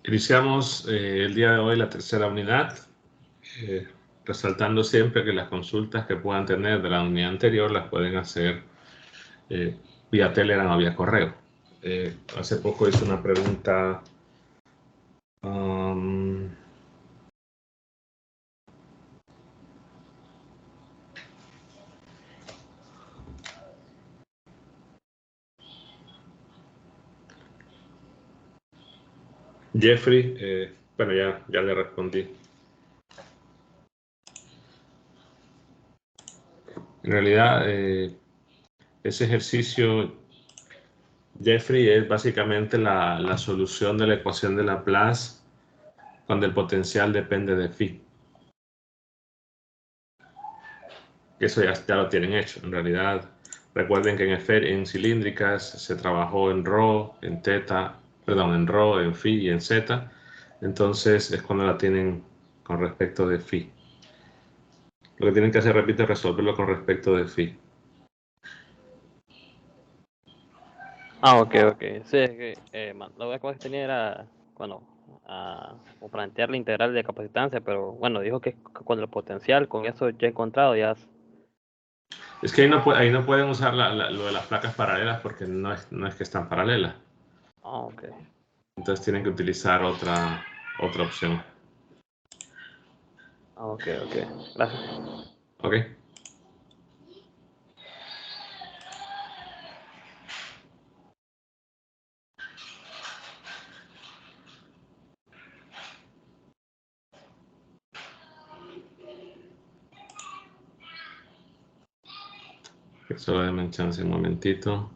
Iniciamos el día de hoy la tercera unidad, resaltando siempre que las consultas que puedan tener de la unidad anterior las pueden hacer vía Telegram o vía correo. Hace poco hice una pregunta Jeffrey, bueno, ya le respondí. En realidad, ese ejercicio, Jeffrey, es básicamente la solución de la ecuación de Laplace cuando el potencial depende de phi. Eso ya lo tienen hecho. En realidad, recuerden que en cilíndricas se trabajó en ρ, en teta, perdón, en ρ, en phi y en z. Entonces es cuando la tienen con respecto de phi. Lo que tienen que hacer, repito, es resolverlo con respecto de phi. Ok. Sí, es que la única cosa que tenía era, bueno, o plantear la integral de capacitancia, pero bueno, dijo que con el potencial, con eso ya he encontrado, ya. Es que ahí no pueden usar lo de las placas paralelas porque no es que están paralelas. Ok. Entonces tienen que utilizar otra opción. Ok. Gracias. ¿Ok? Solo denme chance un momentito.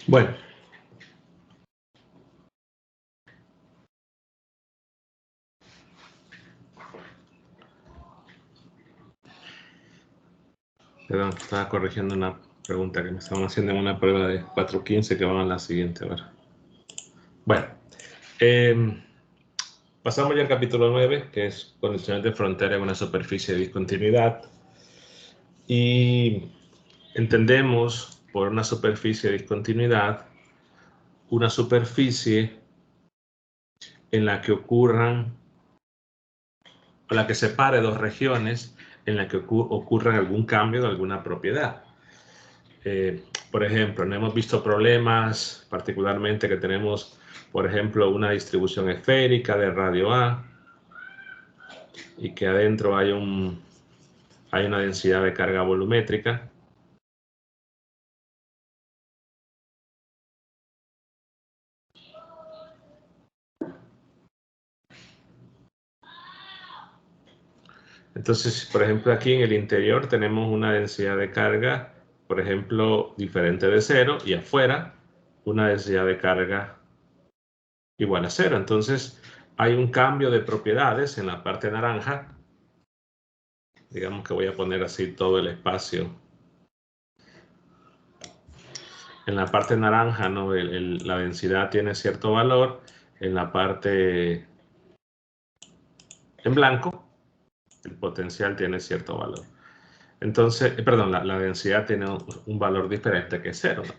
Bueno. Perdón, estaba corrigiendo una pregunta que me estaban haciendo en una prueba de 4.15 que van a la siguiente ahora. Bueno, pasamos ya al capítulo 9, que es condiciones de frontera en una superficie de discontinuidad. Y entendemos por una superficie de discontinuidad una superficie en la que ocurran, o la que separe dos regiones en la que ocurran algún cambio de alguna propiedad. Por ejemplo, no hemos visto problemas, particularmente que tenemos, por ejemplo, una distribución esférica de radio A y que adentro hay una densidad de carga volumétrica. Entonces, por ejemplo, aquí en el interior tenemos una densidad de carga, por ejemplo, diferente de 0, y afuera una densidad de carga igual a 0. Entonces, hay un cambio de propiedades en la parte naranja. Digamos que voy a poner así todo el espacio. En la parte naranja, ¿no? La densidad tiene cierto valor. En la parte en blanco, el potencial tiene cierto valor. Entonces, perdón, la densidad tiene un valor diferente que cero, ¿no?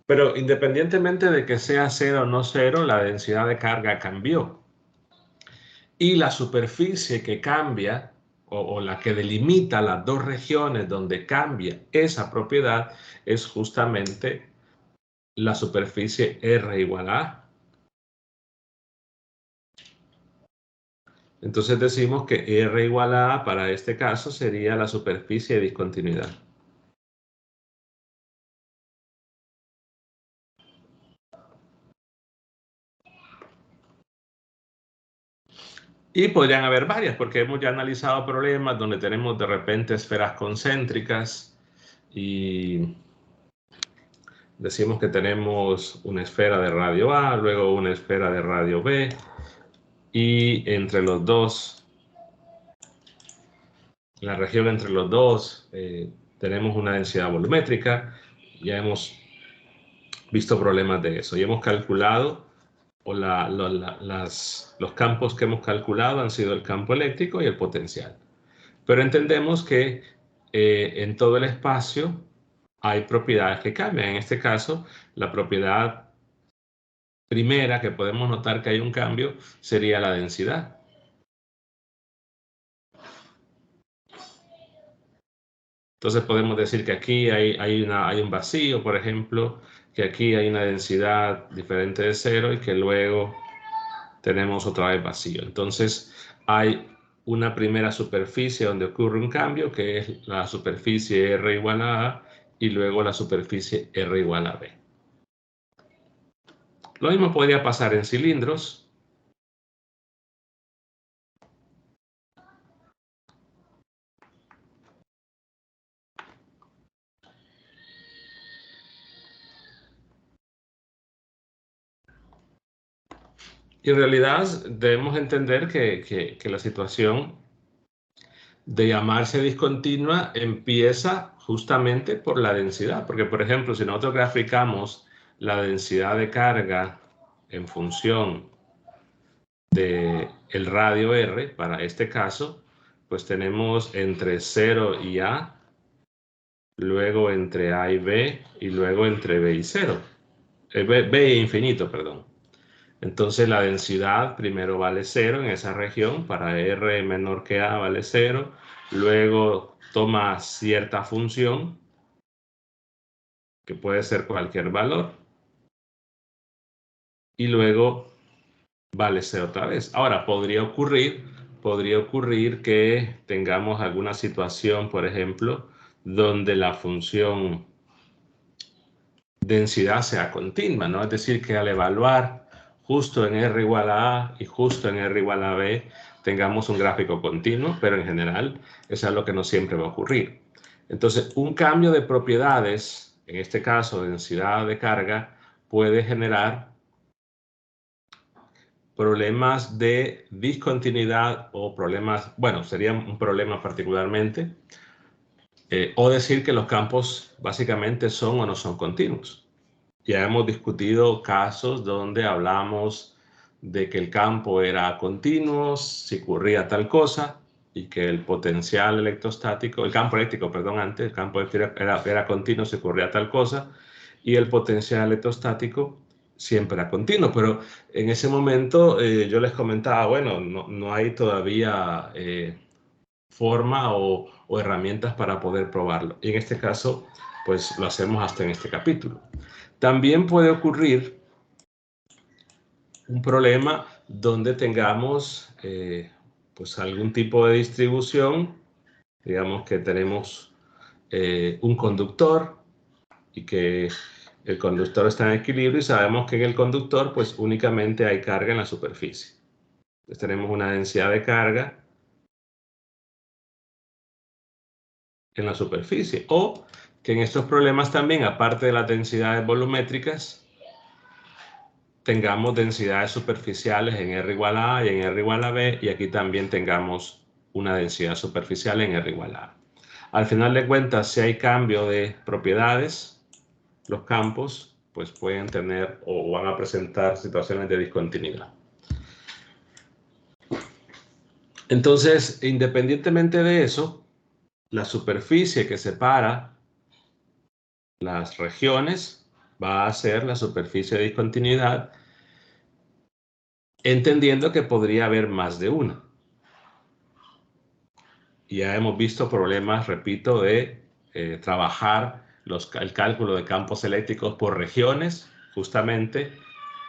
Pero independientemente de que sea cero o no cero, la densidad de carga cambió. Y la superficie que cambia, o la que delimita las dos regiones donde cambia esa propiedad, es justamente la superficie R igual a A. Entonces decimos que R igual a A para este caso sería la superficie de discontinuidad. Y podrían haber varias, porque hemos ya analizado problemas donde tenemos de repente esferas concéntricas y decimos que tenemos una esfera de radio A, luego una esfera de radio B, y entre los dos, la región entre los dos, tenemos una densidad volumétrica. Ya hemos visto problemas de eso y hemos calculado, o los campos que hemos calculado han sido el campo eléctrico y el potencial. Pero entendemos que en todo el espacio hay propiedades que cambian. En este caso, la propiedad primera que podemos notar que hay un cambio sería la densidad. Entonces podemos decir que aquí hay un vacío, por ejemplo, que aquí hay una densidad diferente de cero y que luego tenemos otra vez vacío. Entonces hay una primera superficie donde ocurre un cambio, que es la superficie R igual a A, y luego la superficie R igual a B. Lo mismo podría pasar en cilindros. Y en realidad debemos entender que la situación de llamarse discontinua empieza justamente por la densidad. Porque, por ejemplo, si nosotros graficamos la densidad de carga en función del radio R, para este caso, pues tenemos entre 0 y A, luego entre A y B, y luego entre B y 0. B e infinito, perdón. Entonces la densidad primero vale 0 en esa región, para R menor que A vale 0, luego toma cierta función, que puede ser cualquier valor, y luego vale 0 otra vez. Ahora, podría ocurrir que tengamos alguna situación, por ejemplo, donde la función densidad sea continua, ¿no? Es decir, que al evaluar justo en R igual a A y justo en R igual a B, tengamos un gráfico continuo, pero en general eso es lo que no siempre va a ocurrir. Entonces, un cambio de propiedades, en este caso densidad de carga, puede generar problemas de discontinuidad o problemas, bueno, sería un problema particularmente, o decir que los campos básicamente son o no son continuos. Ya hemos discutido casos donde hablamos de que el campo era continuo si ocurría tal cosa y que el potencial electrostático, el campo eléctrico, perdón, antes, el campo eléctrico era continuo si ocurría tal cosa y el potencial electrostático siempre era continuo. Pero en ese momento yo les comentaba, bueno, no hay todavía forma o herramientas para poder probarlo. Y en este caso, pues lo hacemos hasta en este capítulo. También puede ocurrir un problema donde tengamos pues algún tipo de distribución, digamos que tenemos un conductor y que el conductor está en equilibrio y sabemos que en el conductor pues únicamente hay carga en la superficie. Entonces tenemos una densidad de carga en la superficie, o que en estos problemas también, aparte de las densidades volumétricas, tengamos densidades superficiales en R igual a y en R igual a B, y aquí también tengamos una densidad superficial en R igual a. Al final de cuentas, si hay cambio de propiedades, los campos pues pueden tener o van a presentar situaciones de discontinuidad. Entonces, independientemente de eso, la superficie que separa las regiones va a ser la superficie de discontinuidad, entendiendo que podría haber más de una. Ya hemos visto problemas, repito, de trabajar el cálculo de campos eléctricos por regiones, justamente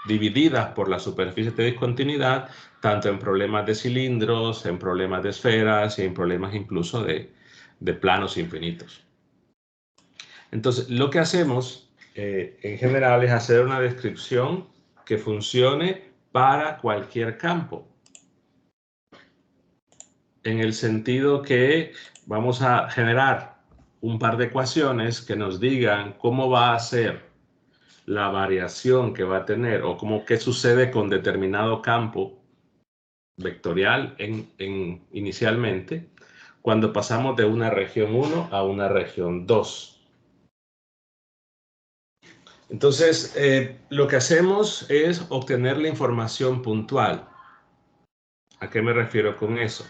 divididas por la superficie de discontinuidad, tanto en problemas de cilindros, en problemas de esferas y en problemas incluso de planos infinitos. Entonces, lo que hacemos en general es hacer una descripción que funcione para cualquier campo. En el sentido que vamos a generar un par de ecuaciones que nos digan cómo va a ser la variación que va a tener o qué sucede con determinado campo vectorial inicialmente cuando pasamos de una región 1 a una región 2. Entonces, lo que hacemos es obtener la información puntual. ¿A qué me refiero con eso?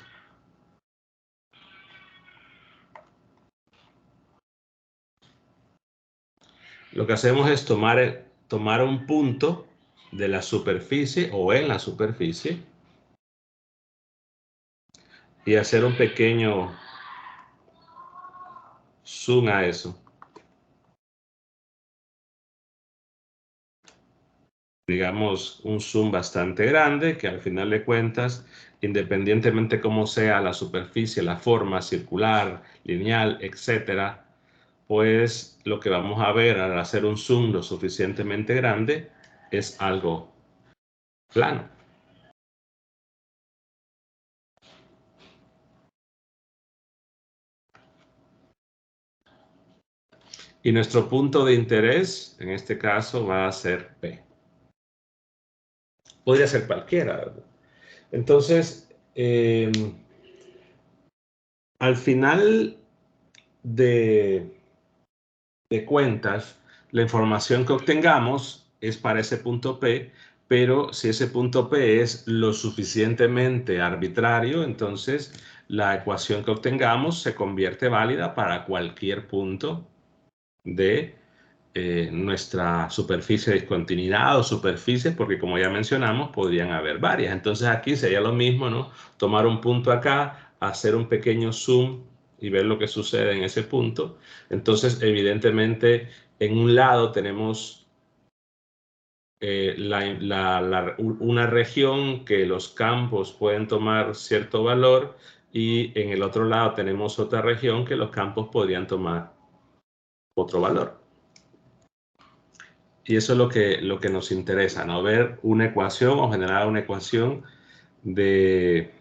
Lo que hacemos es tomar un punto de la superficie o en la superficie y hacer un pequeño zoom a eso. Digamos, un zoom bastante grande que al final de cuentas, independientemente cómo sea la superficie, la forma circular, lineal, etcétera, pues lo que vamos a ver al hacer un zoom lo suficientemente grande es algo plano. Y nuestro punto de interés, en este caso, va a ser P. Podría ser cualquiera, ¿verdad? Entonces, al final de cuentas, la información que obtengamos es para ese punto P, pero si ese punto P es lo suficientemente arbitrario, entonces la ecuación que obtengamos se convierte válida para cualquier punto de nuestra superficie de discontinuidad o superficies, porque como ya mencionamos, podrían haber varias. Entonces aquí sería lo mismo, ¿no? Tomar un punto acá, hacer un pequeño zoom y ver lo que sucede en ese punto. Entonces, evidentemente, en un lado tenemos una región que los campos pueden tomar cierto valor y en el otro lado tenemos otra región que los campos podrían tomar otro valor. Y eso es lo que nos interesa, ¿no? Ver una ecuación o generar una ecuación de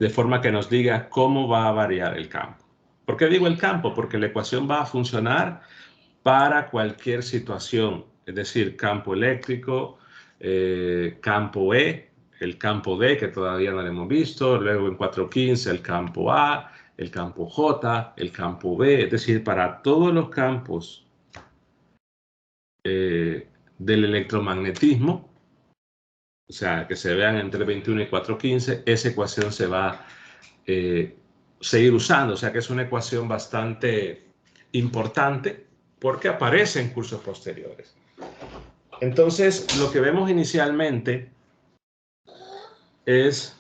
forma que nos diga cómo va a variar el campo. ¿Por qué digo el campo? Porque la ecuación va a funcionar para cualquier situación, es decir, campo eléctrico, campo E, el campo D, que todavía no lo hemos visto, luego en 415 el campo A, el campo J, el campo B, es decir, para todos los campos del electromagnetismo, o sea, que se vean entre 21 y 415, esa ecuación se va a seguir usando, o sea que es una ecuación bastante importante porque aparece en cursos posteriores. Entonces, lo que vemos inicialmente es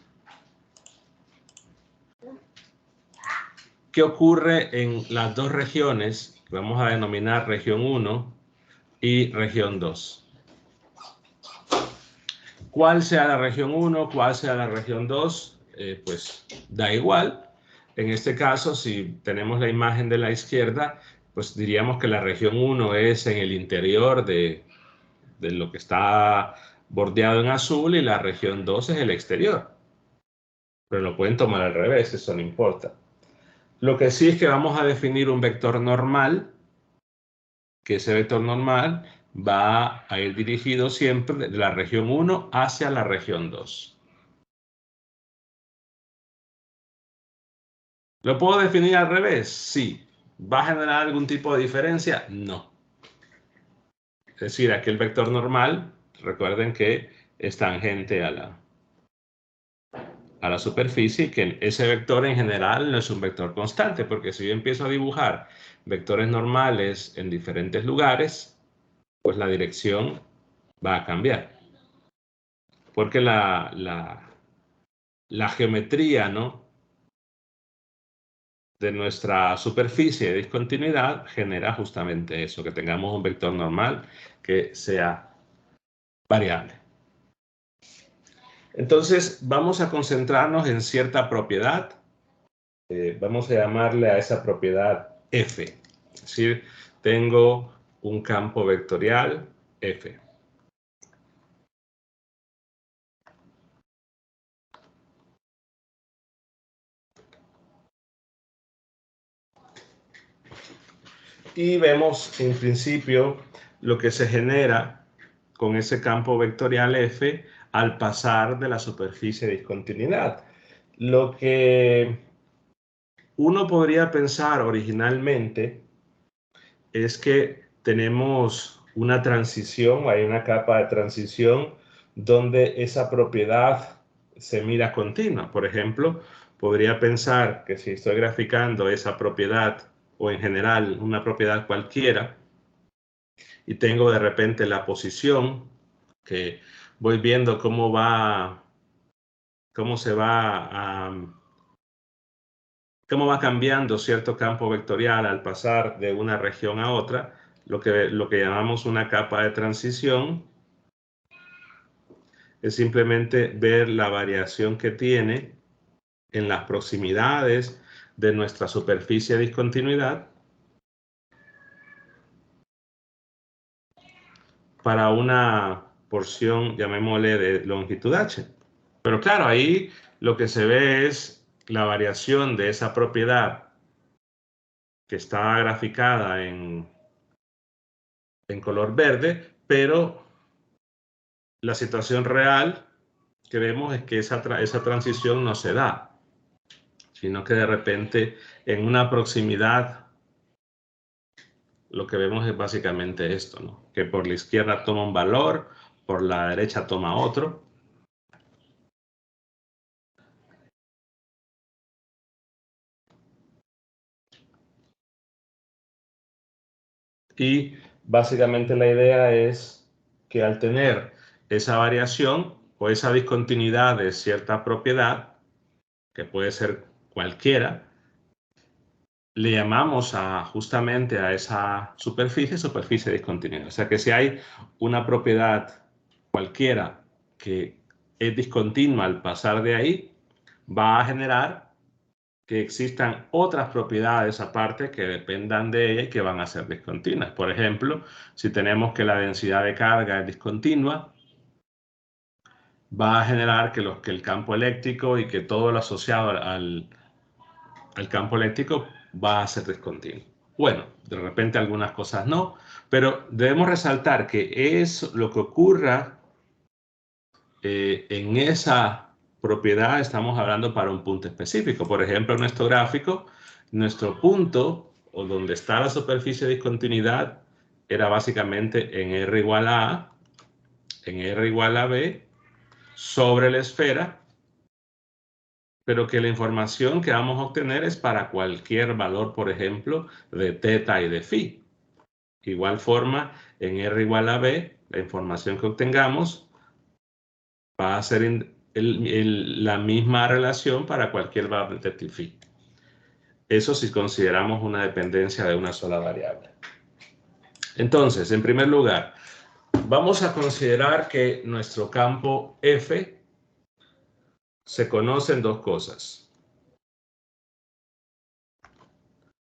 qué ocurre en las dos regiones, que vamos a denominar región 1 y región 2. Cuál sea la región 1, cuál sea la región 2, pues da igual. En este caso, si tenemos la imagen de la izquierda, pues diríamos que la región 1 es en el interior de lo que está bordeado en azul y la región 2 es el exterior. Pero lo pueden tomar al revés, eso no importa. Lo que sí es que vamos a definir un vector normal, que ese vector normal va a ir dirigido siempre de la región 1 hacia la región 2. ¿Lo puedo definir al revés? Sí. ¿Va a generar algún tipo de diferencia? No. Es decir, aquí el vector normal, recuerden que es tangente a la superficie, y que ese vector en general no es un vector constante, porque si yo empiezo a dibujar vectores normales en diferentes lugares, pues la dirección va a cambiar. Porque la geometría, ¿no?, de nuestra superficie de discontinuidad genera justamente eso, que tengamos un vector normal que sea variable. Entonces, vamos a concentrarnos en cierta propiedad. Vamos a llamarle a esa propiedad F. Es decir, tengo un campo vectorial F. Y vemos en principio lo que se genera con ese campo vectorial F al pasar de la superficie de discontinuidad. Lo que uno podría pensar originalmente es que tenemos una transición, hay una capa de transición donde esa propiedad se mira continua. Por ejemplo, podría pensar que si estoy graficando esa propiedad o en general una propiedad cualquiera y tengo de repente la posición, que voy viendo cómo va cambiando cierto campo vectorial al pasar de una región a otra, lo que llamamos una capa de transición es simplemente ver la variación que tiene en las proximidades de nuestra superficie de discontinuidad para una porción, llamémosle, de longitud h. Pero claro, ahí lo que se ve es la variación de esa propiedad que está graficada en color verde, pero la situación real que vemos es que esa transición no se da, sino que de repente en una proximidad lo que vemos es básicamente esto, ¿no?, que por la izquierda toma un valor, por la derecha toma otro. Y básicamente la idea es que al tener esa variación o esa discontinuidad de cierta propiedad, que puede ser cualquiera, le llamamos justamente a esa superficie discontinua. O sea que si hay una propiedad cualquiera que es discontinua al pasar de ahí, va a generar que existan otras propiedades aparte que dependan de ella y que van a ser discontinuas. Por ejemplo, si tenemos que la densidad de carga es discontinua, va a generar que el campo eléctrico y que todo lo asociado al campo eléctrico va a ser discontinuo. Bueno, de repente algunas cosas no, pero debemos resaltar que es lo que ocurra en esa propiedad. Estamos hablando para un punto específico. Por ejemplo, en nuestro gráfico, nuestro punto, o donde está la superficie de discontinuidad, era básicamente en R igual a A, en R igual a B, sobre la esfera, pero que la información que vamos a obtener es para cualquier valor, por ejemplo, de teta y de phi. De igual forma, en R igual a B, la información que obtengamos va a ser la misma relación para cualquier valor de phi. Eso si consideramos una dependencia de una sola variable. Entonces, en primer lugar, vamos a considerar que nuestro campo F se conocen dos cosas: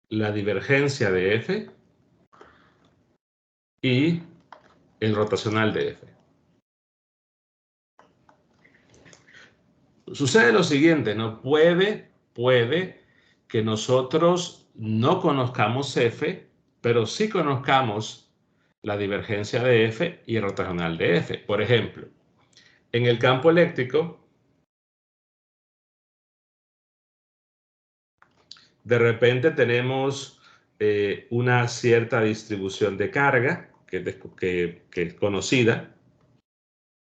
la divergencia de F y el rotacional de F. Sucede lo siguiente, ¿no? Puede que nosotros no conozcamos F, pero sí conozcamos la divergencia de F y el rotacional de F. Por ejemplo, en el campo eléctrico, de repente tenemos una cierta distribución de carga que es conocida,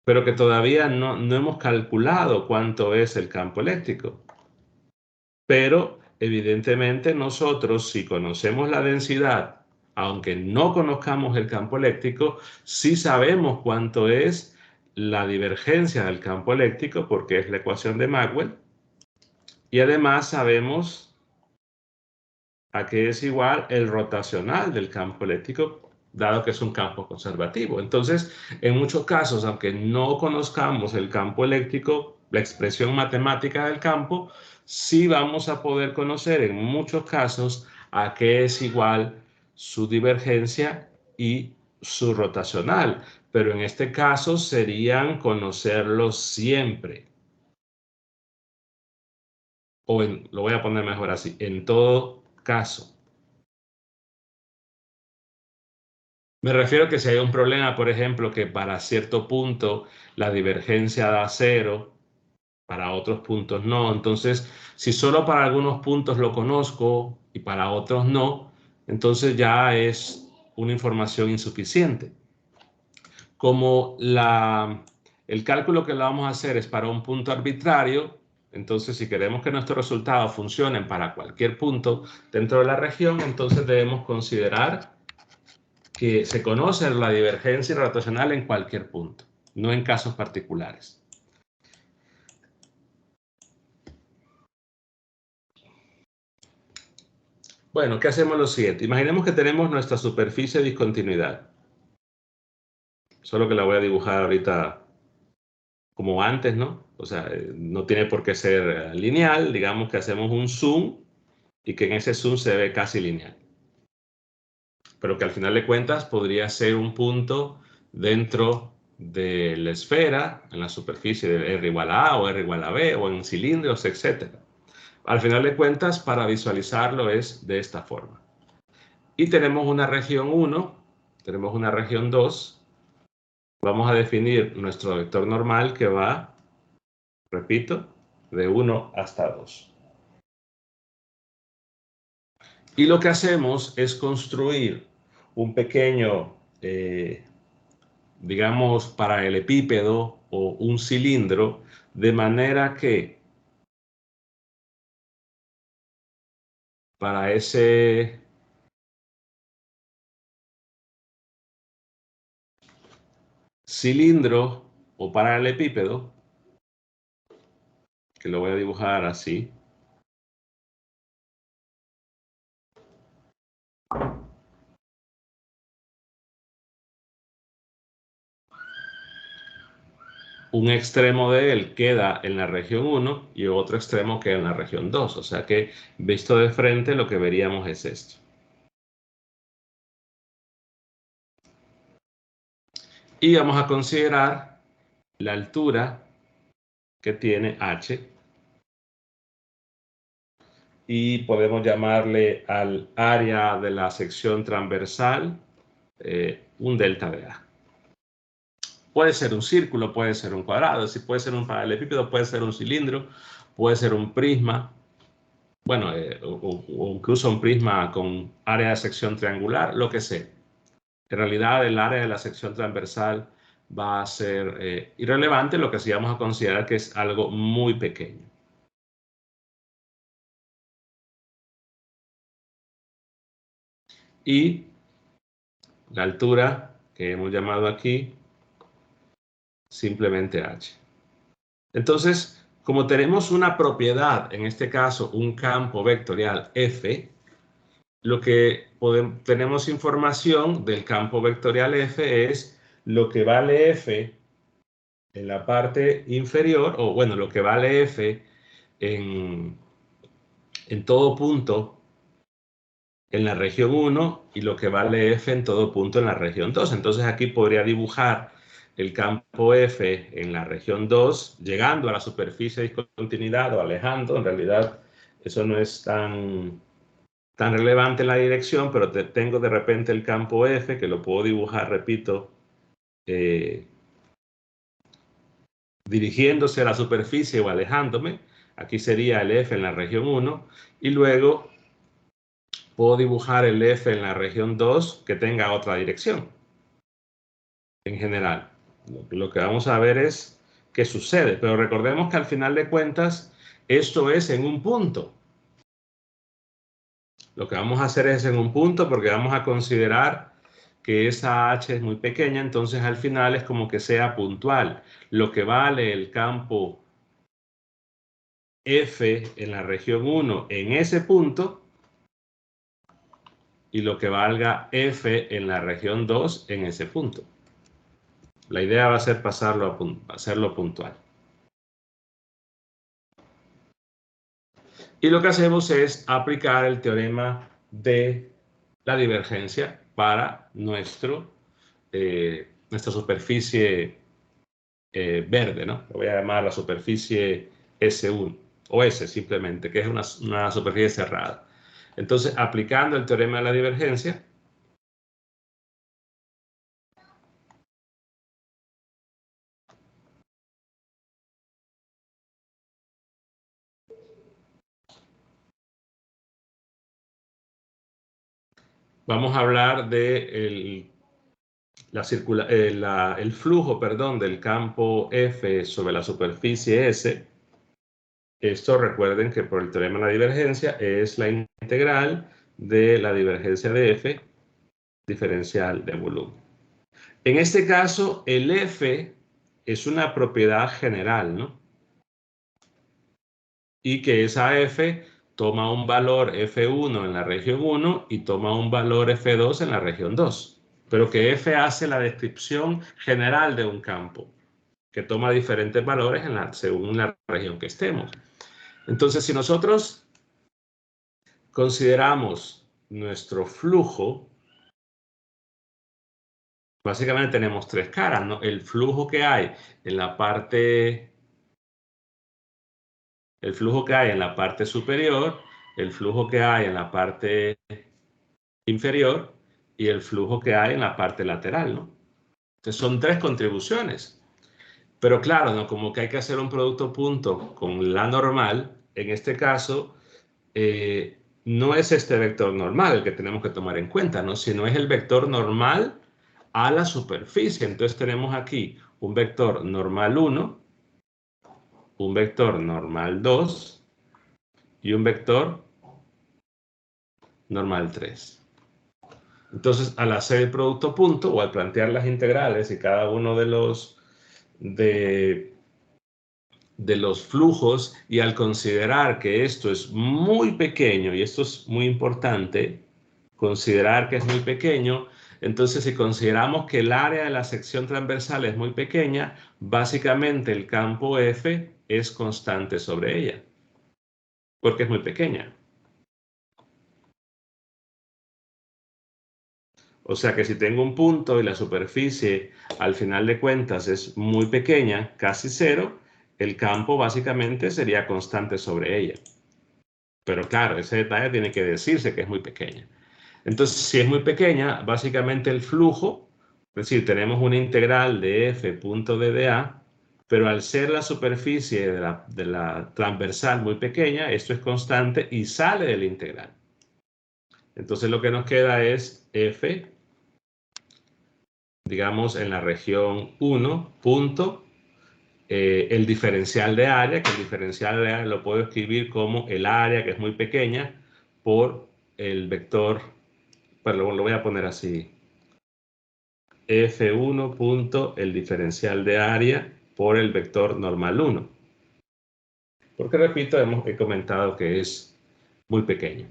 pero que todavía no hemos calculado cuánto es el campo eléctrico. Pero evidentemente nosotros, si conocemos la densidad, aunque no conozcamos el campo eléctrico, sí sabemos cuánto es la divergencia del campo eléctrico, porque es la ecuación de Maxwell, y además sabemos a qué es igual el rotacional del campo eléctrico, dado que es un campo conservativo. Entonces, en muchos casos, aunque no conozcamos el campo eléctrico, la expresión matemática del campo, sí vamos a poder conocer en muchos casos a qué es igual su divergencia y su rotacional. Pero en este caso serían conocerlos siempre. Lo voy a poner mejor así, en todo caso. Me refiero a que si hay un problema, por ejemplo, que para cierto punto la divergencia da 0, para otros puntos no. Entonces, si solo para algunos puntos lo conozco y para otros no, entonces ya es una información insuficiente. Como el cálculo que le vamos a hacer es para un punto arbitrario, entonces si queremos que nuestros resultados funcionen para cualquier punto dentro de la región, entonces debemos considerar que se conoce la divergencia rotacional en cualquier punto, no en casos particulares. Bueno, ¿qué hacemos lo siguiente? Imaginemos que tenemos nuestra superficie de discontinuidad. Solo que la voy a dibujar ahorita como antes, ¿no? O sea, no tiene por qué ser lineal. Digamos que hacemos un zoom y que en ese zoom se ve casi lineal. Pero que al final de cuentas podría ser un punto dentro de la esfera, en la superficie de R igual a o R igual a B, o en cilindros, etc. Al final de cuentas, para visualizarlo es de esta forma. Y tenemos una región 1, tenemos una región 2. Vamos a definir nuestro vector normal que va, repito, de 1 hasta 2. Y lo que hacemos es construir un pequeño, digamos, paralelepípedo o un cilindro, de manera que para ese cilindro o paralelepípedo, que lo voy a dibujar así, un extremo de él queda en la región 1 y otro extremo queda en la región 2. O sea que, visto de frente, lo que veríamos es esto. Y vamos a considerar la altura que tiene h. Y podemos llamarle al área de la sección transversal un delta de A. Puede ser un círculo, puede ser un cuadrado, si puede ser un paralelepípedo, puede ser un cilindro, puede ser un prisma, bueno, o incluso un prisma con área de sección triangular, lo que sea. En realidad, el área de la sección transversal va a ser irrelevante, lo que sí vamos a considerar que es algo muy pequeño. Y la altura que hemos llamado aquí simplemente h. Entonces, como tenemos una propiedad, en este caso un campo vectorial f, lo que tenemos información del campo vectorial f es lo que vale f en la parte inferior, o bueno, lo que vale f en todo punto en la región 1 y lo que vale f en todo punto en la región 2. Entonces aquí podría dibujar el campo f en la región 2, llegando a la superficie de discontinuidad o alejando. En realidad eso no es tan tan relevante la dirección, pero tengo de repente el campo F, que lo puedo dibujar, repito, dirigiéndose a la superficie o alejándome. Aquí sería el F en la región 1, y luego puedo dibujar el F en la región 2 que tenga otra dirección. En general, lo que vamos a ver es qué sucede, pero recordemos que al final de cuentas, esto es en un punto. Lo que vamos a hacer es en un punto porque vamos a considerar que esa h es muy pequeña, entonces al final es como que sea puntual. Lo que vale el campo F en la región 1 en ese punto y lo que valga F en la región 2 en ese punto. La idea va a ser hacerlo puntual. Y lo que hacemos es aplicar el teorema de la divergencia para nuestra superficie verde, ¿no? Lo voy a llamar la superficie S1 o S simplemente, que es una superficie cerrada. Entonces, aplicando el teorema de la divergencia, vamos a hablar de el flujo, perdón, del campo F sobre la superficie S. Esto recuerden que por el teorema de la divergencia es la integral de la divergencia de F diferencial de volumen. En este caso, el F es una propiedad general, ¿no? Y que esa F toma un valor F1 en la región 1 y toma un valor F2 en la región 2. Pero que F hace la descripción general de un campo, que toma diferentes valores según la región que estemos. Entonces, si nosotros consideramos nuestro flujo, básicamente tenemos tres caras, ¿no? El flujo que hay en la parte superior, el flujo que hay en la parte inferior y el flujo que hay en la parte lateral, ¿no? Entonces son tres contribuciones. Pero claro, ¿no? Como que hay que hacer un producto punto con la normal, en este caso, no es este vector normal el que tenemos que tomar en cuenta, ¿no? Sino es el vector normal a la superficie. Entonces tenemos aquí un vector normal 1, un vector normal 2 y un vector normal 3. Entonces, al hacer el producto punto o al plantear las integrales y cada uno de los flujos y al considerar que esto es muy pequeño, y esto es muy importante, considerar que es muy pequeño, entonces si consideramos que el área de la sección transversal es muy pequeña, básicamente el campo F es constante sobre ella, porque es muy pequeña. O sea que si tengo un punto y la superficie al final de cuentas es muy pequeña, casi cero, el campo básicamente sería constante sobre ella. Pero claro, ese detalle tiene que decirse que es muy pequeña. Entonces, si es muy pequeña, básicamente el flujo, es decir, tenemos una integral de f punto de dA, pero al ser la superficie de la transversal muy pequeña, esto es constante y sale de la integral. Entonces lo que nos queda es f, digamos, en la región 1, punto, el diferencial de área, que el diferencial de área lo puedo escribir como el área, que es muy pequeña, por el vector, pero lo voy a poner así, F1 punto el diferencial de área por el vector normal 1. Porque repito, he comentado que es muy pequeño.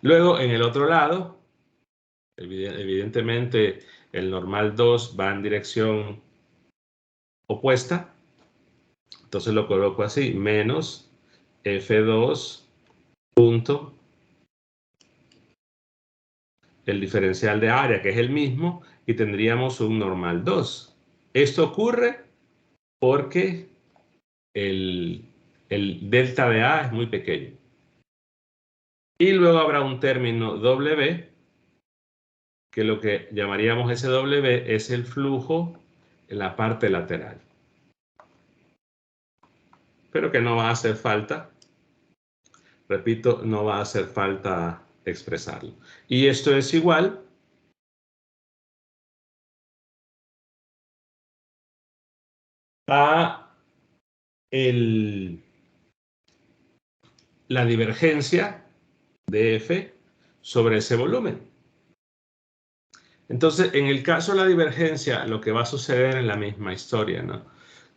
Luego, en el otro lado, evidentemente el normal 2 va en dirección opuesta. Entonces lo coloco así, menos F2 punto el diferencial de área, que es el mismo, y tendríamos un normal 2. Esto ocurre porque el delta de A es muy pequeño. Y luego habrá un término W, que lo que llamaríamos ese W es el flujo en la parte lateral. Pero que no va a hacer falta, repito, no va a hacer falta expresarlo. Y esto es igual a la divergencia de F sobre ese volumen. Entonces, en el caso de la divergencia, lo que va a suceder es la misma historia, ¿no?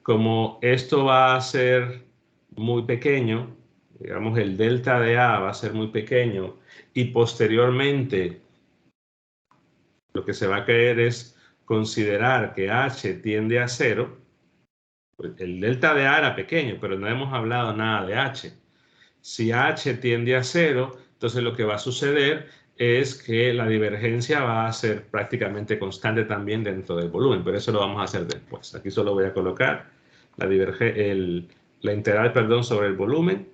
Como esto va a ser muy pequeño, digamos el delta de A va a ser muy pequeño y posteriormente lo que se va a querer es considerar que H tiende a cero. Pues el delta de A era pequeño, pero no hemos hablado nada de H. Si H tiende a cero, entonces lo que va a suceder es que la divergencia va a ser prácticamente constante también dentro del volumen, pero eso lo vamos a hacer después. Aquí solo voy a colocar la integral, perdón, sobre el volumen,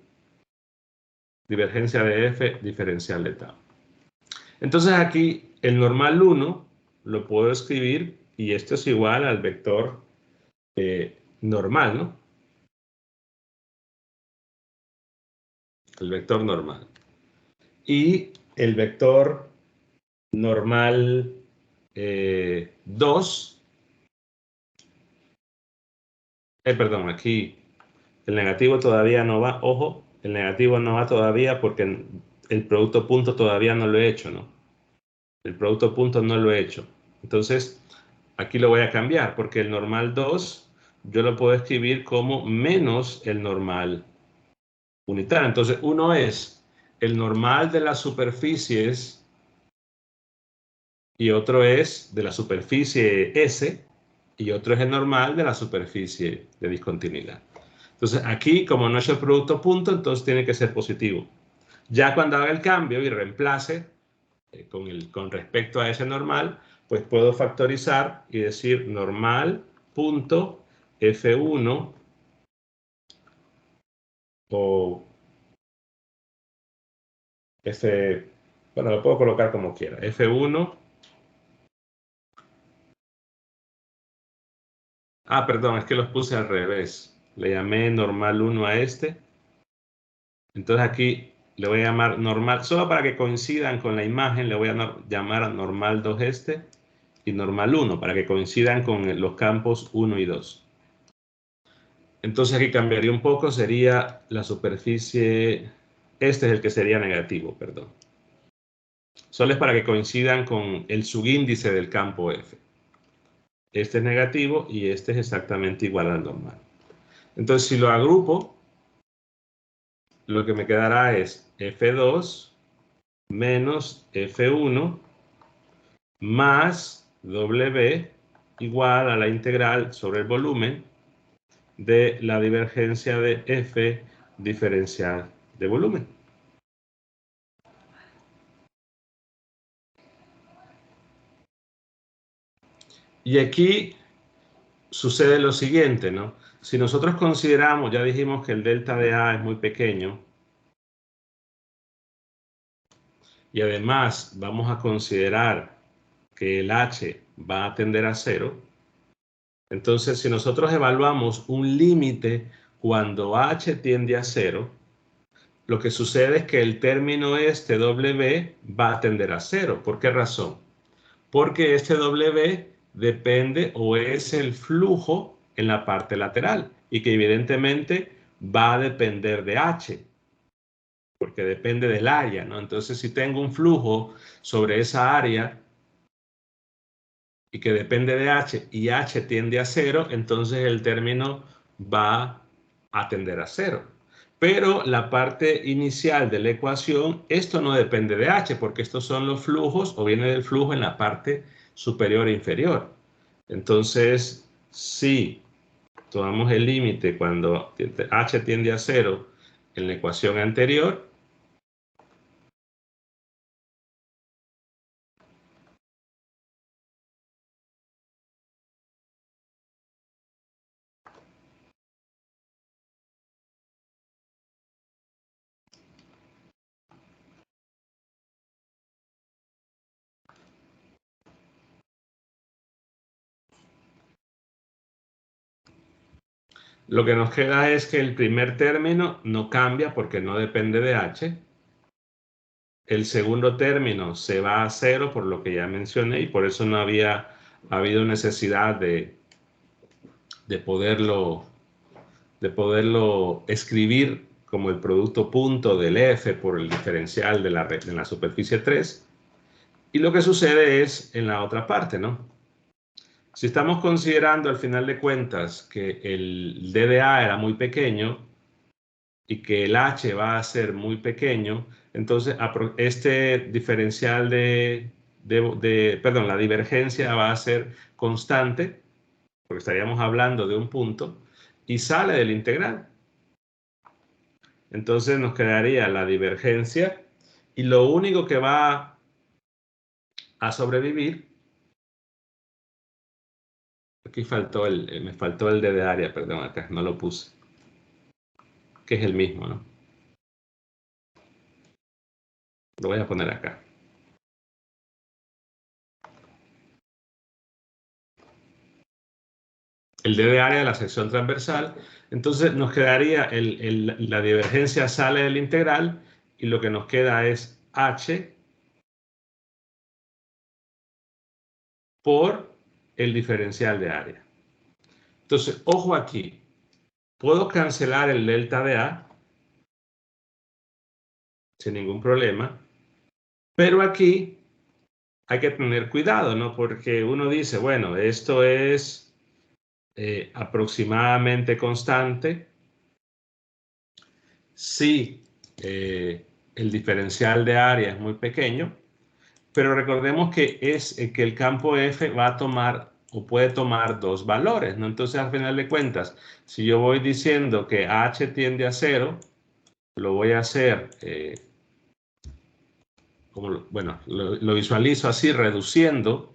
divergencia de F, diferencial de tau. Entonces aquí el normal 1 lo puedo escribir y esto es igual al vector normal, ¿no? El vector normal. Y el vector normal 2, perdón, aquí el negativo todavía no va, ojo, el negativo no va todavía porque el producto punto todavía no lo he hecho, ¿no? El producto punto no lo he hecho. Entonces, aquí lo voy a cambiar porque el normal 2 yo lo puedo escribir como menos el normal unitario. Entonces, uno es el normal de las superficies y otro es de la superficie S y otro es el normal de la superficie de discontinuidad. Entonces aquí, como no es el producto punto, entonces tiene que ser positivo. Ya cuando haga el cambio y reemplace con respecto a ese normal, pues puedo factorizar y decir normal punto F1 o F, bueno, lo puedo colocar como quiera, F1. Ah, perdón, es que los puse al revés. Le llamé normal 1 a este. Entonces aquí le voy a llamar normal, solo para que coincidan con la imagen, le voy a llamar a normal 2 este y normal 1, para que coincidan con los campos 1 y 2. Entonces aquí cambiaría un poco, sería la superficie, este es el que sería negativo, perdón. Solo es para que coincidan con el subíndice del campo F. Este es negativo y este es exactamente igual al normal. Entonces si lo agrupo, lo que me quedará es F2 menos F1 más W igual a la integral sobre el volumen de la divergencia de F diferencial de volumen. Y aquí sucede lo siguiente, ¿no? Si nosotros consideramos, ya dijimos que el delta de A es muy pequeño, y además vamos a considerar que el H va a tender a cero, entonces si nosotros evaluamos un límite cuando H tiende a cero, lo que sucede es que el término este W va a tender a cero. ¿Por qué razón? Porque este W depende o es el flujo en la parte lateral y que evidentemente va a depender de H, porque depende del área, ¿no? Entonces, si tengo un flujo sobre esa área y que depende de H y H tiende a cero, entonces el término va a tender a cero. Pero la parte inicial de la ecuación, esto no depende de H, porque estos son los flujos o viene del flujo en la parte superior e inferior. Entonces, si tomamos el límite cuando H tiende a cero en la ecuación anterior, Lo que nos queda es que el primer término no cambia porque no depende de h. El segundo término se va a 0 por lo que ya mencioné y por eso no había habido necesidad de poderlo escribir como el producto punto del f por el diferencial de la superficie 3. Y lo que sucede es en la otra parte, ¿no? Si estamos considerando al final de cuentas que el DDA era muy pequeño y que el H va a ser muy pequeño, entonces este diferencial perdón, la divergencia va a ser constante, porque estaríamos hablando de un punto, y sale del integral. Entonces nos quedaría la divergencia y lo único que va a sobrevivir, aquí me faltó el de área, perdón, acá no lo puse, que es el mismo, ¿no? Lo voy a poner acá. El d de área de la sección transversal. Entonces nos quedaría la divergencia sale del integral y lo que nos queda es h por el diferencial de área. Entonces, ojo aquí, puedo cancelar el delta de A sin ningún problema, pero aquí hay que tener cuidado, ¿no? Porque uno dice, bueno, esto es aproximadamente constante si el diferencial de área es muy pequeño, pero recordemos que que el campo F va a tomar o puede tomar dos valores, ¿no? Entonces, al final de cuentas, si yo voy diciendo que H tiende a 0, lo voy a hacer, bueno, lo visualizo así, reduciendo.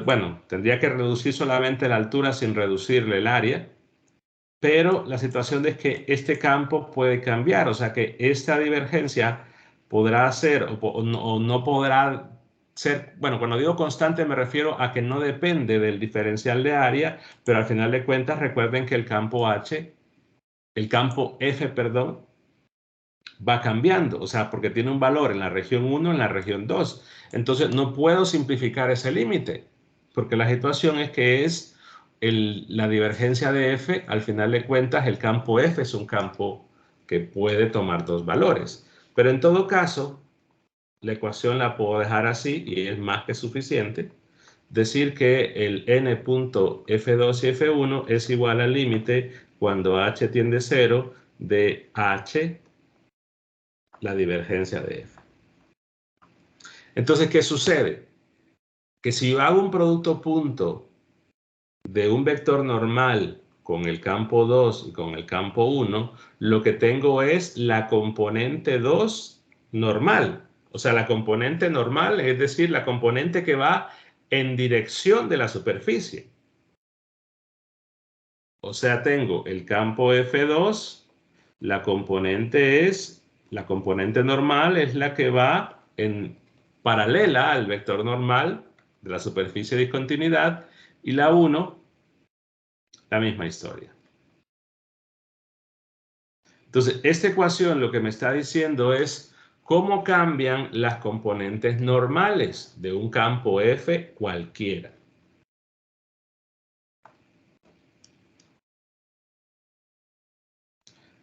Bueno, tendría que reducir solamente la altura sin reducirle el área, pero la situación es que este campo puede cambiar, o sea que esta divergencia podrá ser o no podrá ser, bueno, cuando digo constante me refiero a que no depende del diferencial de área, pero al final de cuentas recuerden que el campo F, perdón, va cambiando, o sea, porque tiene un valor en la región 1, en la región 2. Entonces no puedo simplificar ese límite, porque la situación es que es la divergencia de F, al final de cuentas el campo F es un campo que puede tomar dos valores. Pero en todo caso, la ecuación la puedo dejar así y es más que suficiente. Decir que el n.f2 y f1 es igual al límite cuando h tiende a 0 de h la divergencia de F. Entonces, ¿qué sucede? Que si yo hago un producto punto de un vector normal con el campo 2 y con el campo 1, lo que tengo es la componente 2 normal. O sea, la componente normal, es decir, la componente que va en dirección de la superficie. O sea, tengo el campo F2, la componente normal es la que va en paralela al vector normal de la superficie de discontinuidad y la 1, la misma historia. Entonces, esta ecuación lo que me está diciendo es cómo cambian las componentes normales de un campo F cualquiera.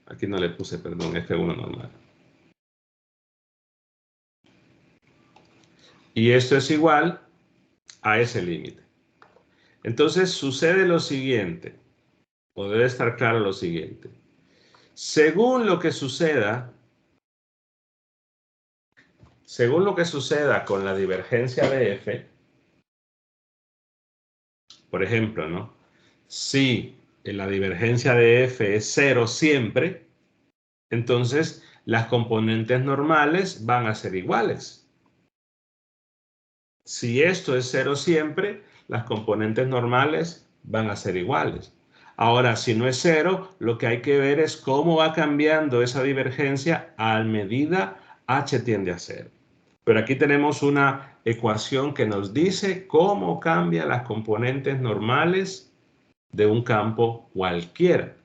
Aquí no le puse, perdón, F1 normal. Y esto es igual a ese límite. Entonces sucede lo siguiente, o debe estar claro lo siguiente. Según lo que suceda con la divergencia de F, por ejemplo, ¿no? Si la divergencia de F es 0 siempre, entonces las componentes normales van a ser iguales. Si esto es 0 siempre, las componentes normales van a ser iguales. Ahora, si no es 0, lo que hay que ver es cómo va cambiando esa divergencia a medida h tiende a 0. Pero aquí tenemos una ecuación que nos dice cómo cambian las componentes normales de un campo cualquiera.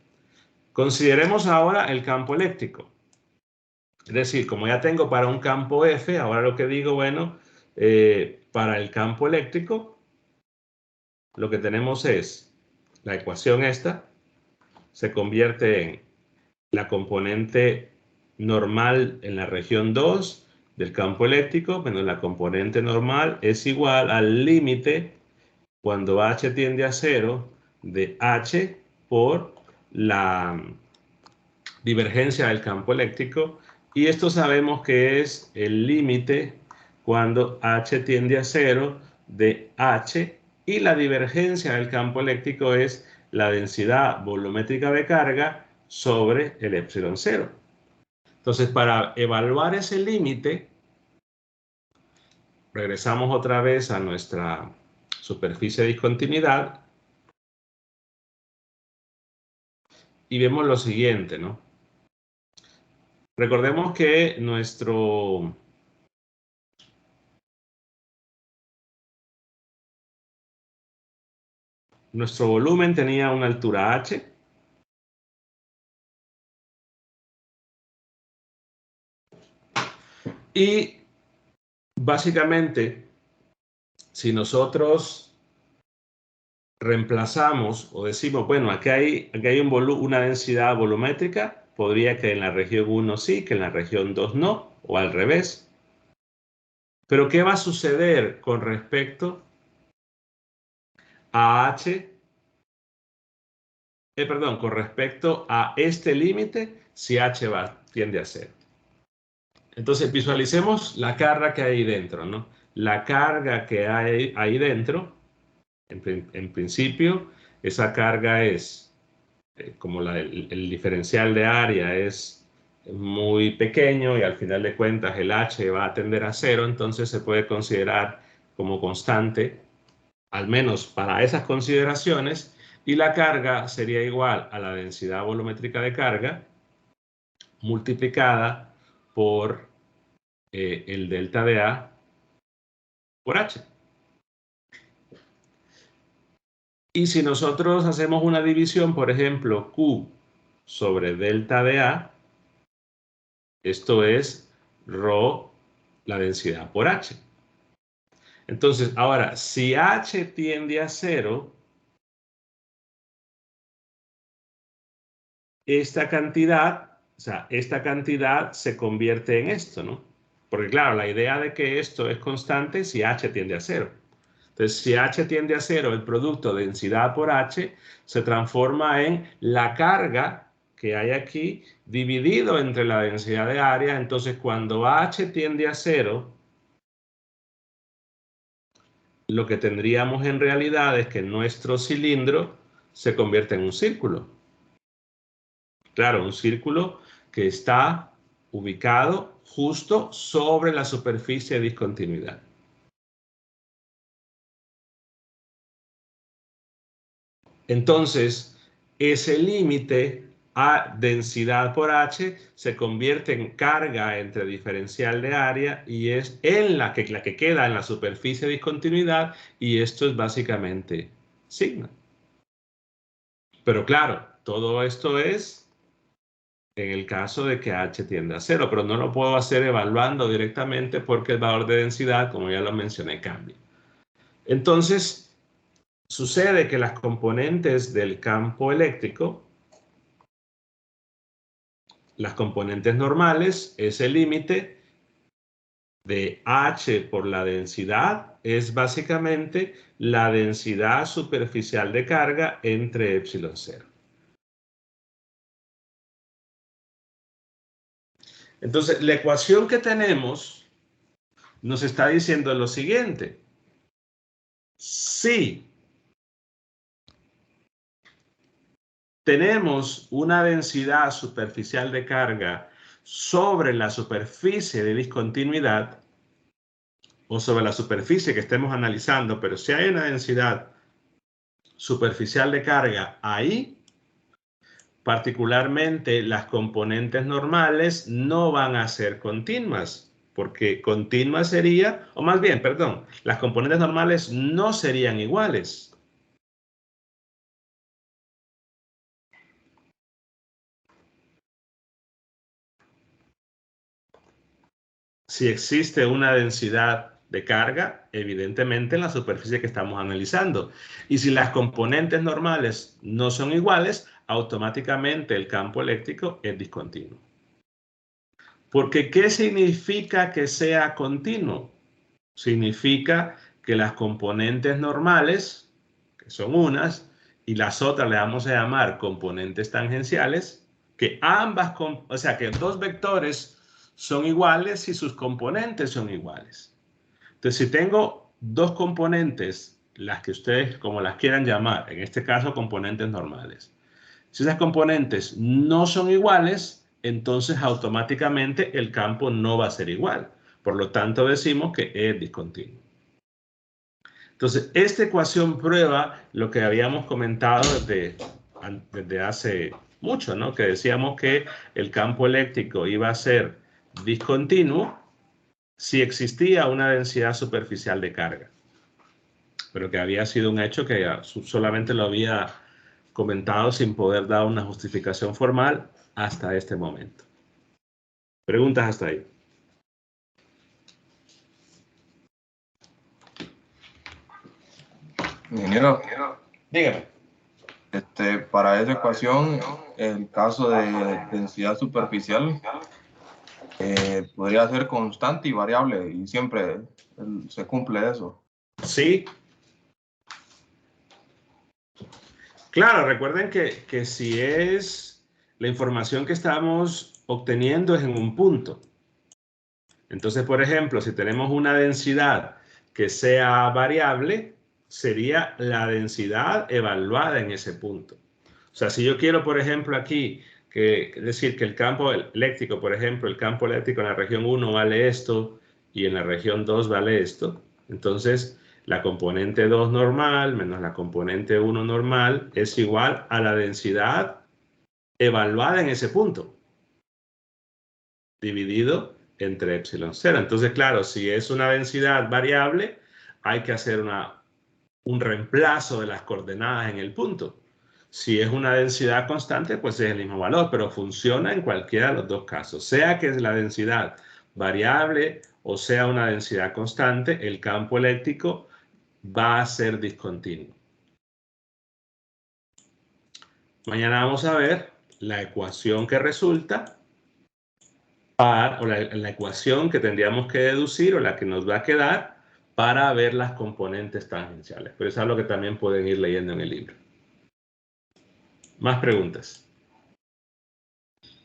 Consideremos ahora el campo eléctrico. Es decir, como ya tengo para un campo F, ahora lo que digo, bueno, para el campo eléctrico, lo que tenemos es la ecuación esta, se convierte en la componente normal en la región 2 del campo eléctrico, menos la componente normal es igual al límite cuando H tiende a 0 de H por la divergencia del campo eléctrico, y esto sabemos que es el límite cuando H tiende a 0 de H, y la divergencia del campo eléctrico es la densidad volumétrica de carga sobre el epsilon 0. Entonces, para evaluar ese límite, regresamos otra vez a nuestra superficie de discontinuidad y vemos lo siguiente, ¿no? Recordemos que nuestro volumen tenía una altura h. Y básicamente, si nosotros reemplazamos o decimos, bueno, aquí hay una densidad volumétrica, podría que en la región 1 sí, que en la región 2 no, o al revés. Pero ¿qué va a suceder con respecto a H? Perdón, con respecto a este límite, si H tiende a 0. Entonces visualicemos la carga que hay dentro, ¿no? La carga que hay ahí dentro, en principio, esa carga es, como el diferencial de área es muy pequeño y al final de cuentas el H va a tender a 0, entonces se puede considerar como constante, al menos para esas consideraciones, y la carga sería igual a la densidad volumétrica de carga multiplicada por el delta de A por H. Y si nosotros hacemos una división, por ejemplo, Q sobre delta de A, esto es ρ, la densidad por H. Entonces, ahora, si H tiende a 0, esta cantidad se convierte en esto, ¿no? Porque claro, la idea de que esto es constante si H tiende a 0. Entonces, si H tiende a 0, el producto densidad por H se transforma en la carga que hay aquí dividido entre la densidad de área. Entonces, cuando H tiende a 0, lo que tendríamos en realidad es que nuestro cilindro se convierte en un círculo. Claro, un círculo que está ubicado justo sobre la superficie de discontinuidad. Entonces, ese límite a densidad por H se convierte en carga entre diferencial de área y es en la que queda en la superficie de discontinuidad, y esto es básicamente sigma. Pero claro, todo esto es en el caso de que H tiende a 0, pero no lo puedo hacer evaluando directamente porque el valor de densidad, como ya lo mencioné, cambia. Entonces, sucede que las componentes del campo eléctrico, las componentes normales, ese límite de H por la densidad es básicamente la densidad superficial de carga entre epsilon 0. Entonces, la ecuación que tenemos nos está diciendo lo siguiente. Si tenemos una densidad superficial de carga sobre la superficie de discontinuidad, o sobre la superficie que estemos analizando, pero si hay una densidad superficial de carga ahí, particularmente las componentes normales no van a ser continuas, porque continua sería, o más bien, perdón, las componentes normales no serían iguales. si existe una densidad de carga, evidentemente en la superficie que estamos analizando. Y si las componentes normales no son iguales, automáticamente el campo eléctrico es discontinuo. Porque ¿qué significa que sea continuo? Significa que las componentes normales, que son unas, y las otras le vamos a llamar componentes tangenciales, que ambas, o sea, que dos vectores son iguales si sus componentes son iguales. Entonces, si tengo dos componentes, las que ustedes como las quieran llamar, en este caso componentes normales, si esas componentes no son iguales, entonces automáticamente el campo no va a ser igual. Por lo tanto, decimos que es discontinuo. Entonces, esta ecuación prueba lo que habíamos comentado desde hace mucho, ¿no? Que decíamos que el campo eléctrico iba a ser discontinuo si existía una densidad superficial de carga. Pero que había sido un hecho que solamente lo había comentado sin poder dar una justificación formal hasta este momento. ¿Preguntas hasta ahí? Ingeniero, Dígame. para esa ecuación, el caso de densidad superficial podría ser constante y variable y siempre se cumple eso. Sí. Claro, recuerden que si es la información que estamos obteniendo es en un punto. Entonces, por ejemplo, si tenemos una densidad que sea variable, sería la densidad evaluada en ese punto. O sea, si yo quiero, por ejemplo, aquí, es decir, que el campo eléctrico, por ejemplo, el campo eléctrico en la región 1 vale esto y en la región 2 vale esto, entonces la componente 2 normal menos la componente 1 normal es igual a la densidad evaluada en ese punto, dividido entre epsilon 0. Entonces, claro, si es una densidad variable, hay que hacer un reemplazo de las coordenadas en el punto. Si es una densidad constante, pues es el mismo valor, pero funciona en cualquiera de los dos casos. Sea que es la densidad variable o sea una densidad constante, el campo eléctrico va a ser discontinuo. Mañana vamos a ver la ecuación que resulta o la ecuación que tendríamos que deducir o la que nos va a quedar para ver las componentes tangenciales. Pero eso es algo que también pueden ir leyendo en el libro. ¿Más preguntas?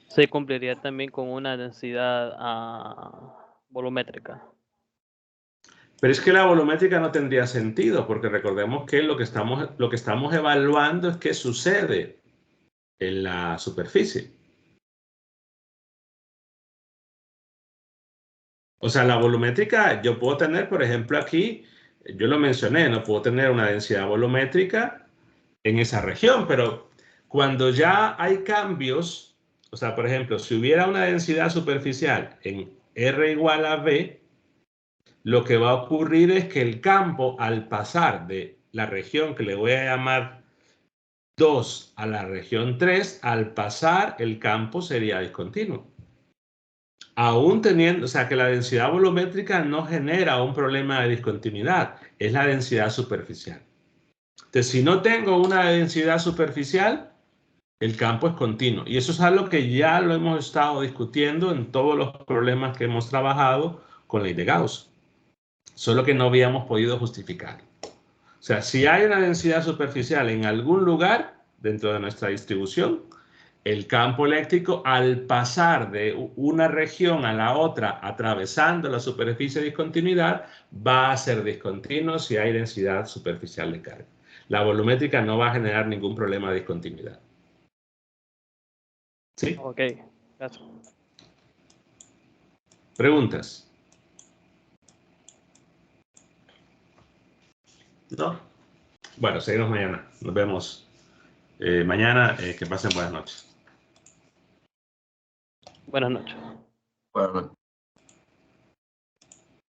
Se cumpliría también con una densidad volumétrica. Pero es que la volumétrica no tendría sentido, porque recordemos que lo que estamos evaluando es qué sucede en la superficie. O sea, la volumétrica, yo puedo tener, por ejemplo, aquí, yo lo mencioné, no puedo tener una densidad volumétrica en esa región, pero cuando ya hay cambios, o sea, por ejemplo, si hubiera una densidad superficial en R igual a V, lo que va a ocurrir es que el campo, al pasar de la región que le voy a llamar 2 a la región 3, al pasar el campo sería discontinuo. Aún teniendo, o sea, que la densidad volumétrica no genera un problema de discontinuidad, es la densidad superficial. Entonces, si no tengo una densidad superficial, el campo es continuo. Y eso es algo que ya lo hemos estado discutiendo en todos los problemas que hemos trabajado con ley de Gauss. Solo que no habíamos podido justificar. O sea, si hay una densidad superficial en algún lugar dentro de nuestra distribución, el campo eléctrico al pasar de una región a la otra atravesando la superficie de discontinuidad va a ser discontinuo si hay densidad superficial de carga. La volumétrica no va a generar ningún problema de discontinuidad. ¿Sí? Ok, gracias. ¿Preguntas? ¿No? Bueno, seguimos mañana. Nos vemos mañana. Que pasen buenas noches. Buenas noches. Bueno.